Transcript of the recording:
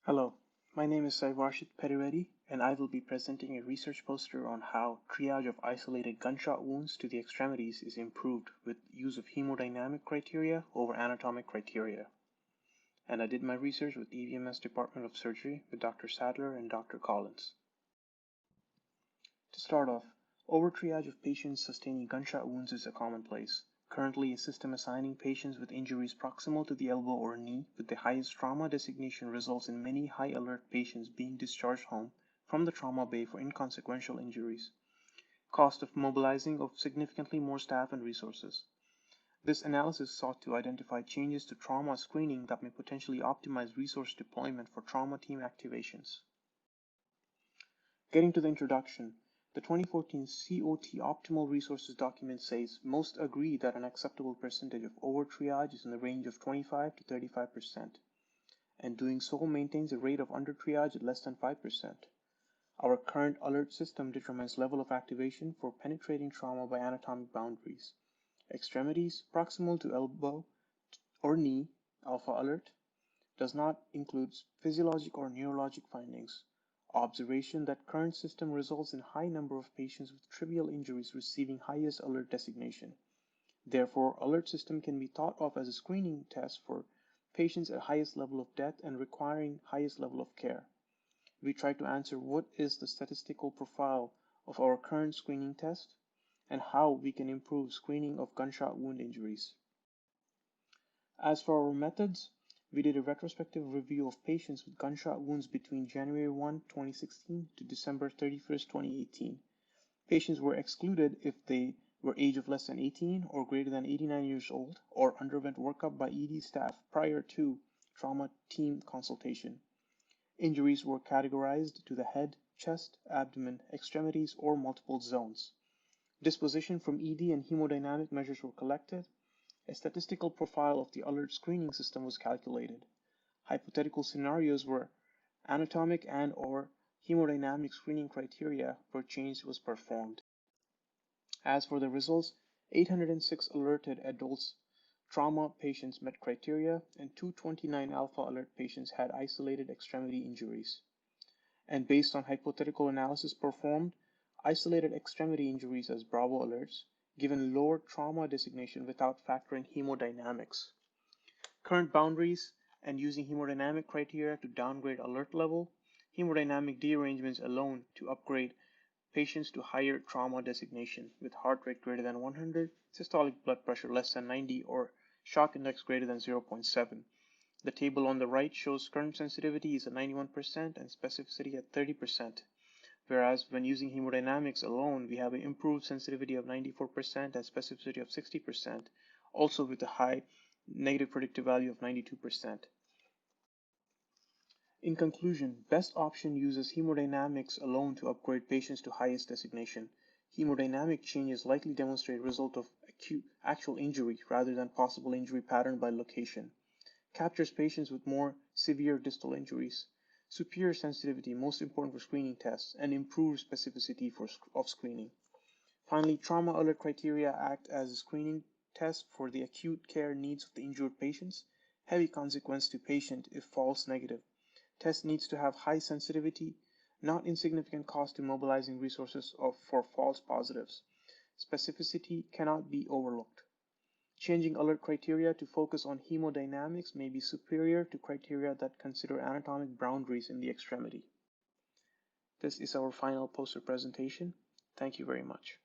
Hello, my name is Saivarshith Peddireddy, and I will be presenting a research poster on how triage of isolated gunshot wounds to the extremities is improved with use of hemodynamic criteria over anatomic criteria. And I did my research with EVMS Department of Surgery with Dr. Sadler and Dr. Collins. To start off, over-triage of patients sustaining gunshot wounds is a commonplace. Currently, a system assigning patients with injuries proximal to the elbow or knee with the highest trauma designation results in many high-alert patients being discharged home from the trauma bay for inconsequential injuries. Cost of mobilizing of significantly more staff and resources. This analysis sought to identify changes to trauma screening that may potentially optimize resource deployment for trauma team activations. Getting to the introduction, the 2014 COT Optimal Resources document says most agree that an acceptable percentage of over-triage is in the range of 25 to 35%, and doing so maintains a rate of under-triage at less than 5%. Our current alert system determines level of activation for penetrating trauma by anatomic boundaries. Extremities proximal to elbow or knee, alpha alert, does not include physiologic or neurologic findings. Observation that current system results in high number of patients with trivial injuries receiving highest alert designation. Therefore, alert system can be thought of as a screening test for patients at highest level of death and requiring highest level of care. We try to answer what is the statistical profile of our current screening test and how we can improve screening of gunshot wound injuries. As for our methods, we did a retrospective review of patients with gunshot wounds between January 1, 2016 to December 31, 2018. Patients were excluded if they were age of less than 18 or greater than 89 years old or underwent workup by ED staff prior to trauma team consultation. Injuries were categorized to the head, chest, abdomen, extremities, or multiple zones. Disposition from ED and hemodynamic measures were collected. A statistical profile of the alert screening system was calculated. Hypothetical scenarios where anatomic and/or hemodynamic screening criteria for change was performed. As for the results, 806 alerted adults trauma patients met criteria, and 229 alpha alert patients had isolated extremity injuries. And based on hypothetical analysis performed, isolated extremity injuries as Bravo alerts given lower trauma designation without factoring hemodynamics. Current boundaries and using hemodynamic criteria to downgrade alert level, hemodynamic dearrangements alone to upgrade patients to higher trauma designation with heart rate greater than 100, systolic blood pressure less than 90, or shock index greater than 0.7. The table on the right shows current sensitivity is at 91% and specificity at 30%. Whereas when using hemodynamics alone, we have an improved sensitivity of 94% and specificity of 60%, also with a high negative predictive value of 92%. In conclusion, best option uses hemodynamics alone to upgrade patients to highest designation. Hemodynamic changes likely demonstrate result of acute actual injury rather than possible injury pattern by location. Captures patients with more severe distal injuries. Superior sensitivity, most important for screening tests, and improved specificity of screening. Finally, trauma alert criteria act as a screening test for the acute care needs of the injured patients. Heavy consequence to patient if false negative. Test needs to have high sensitivity, not insignificant cost to mobilizing resources for false positives. Specificity cannot be overlooked. Changing alert criteria to focus on hemodynamics may be superior to criteria that consider anatomic boundaries in the extremity. This is our final poster presentation. Thank you very much.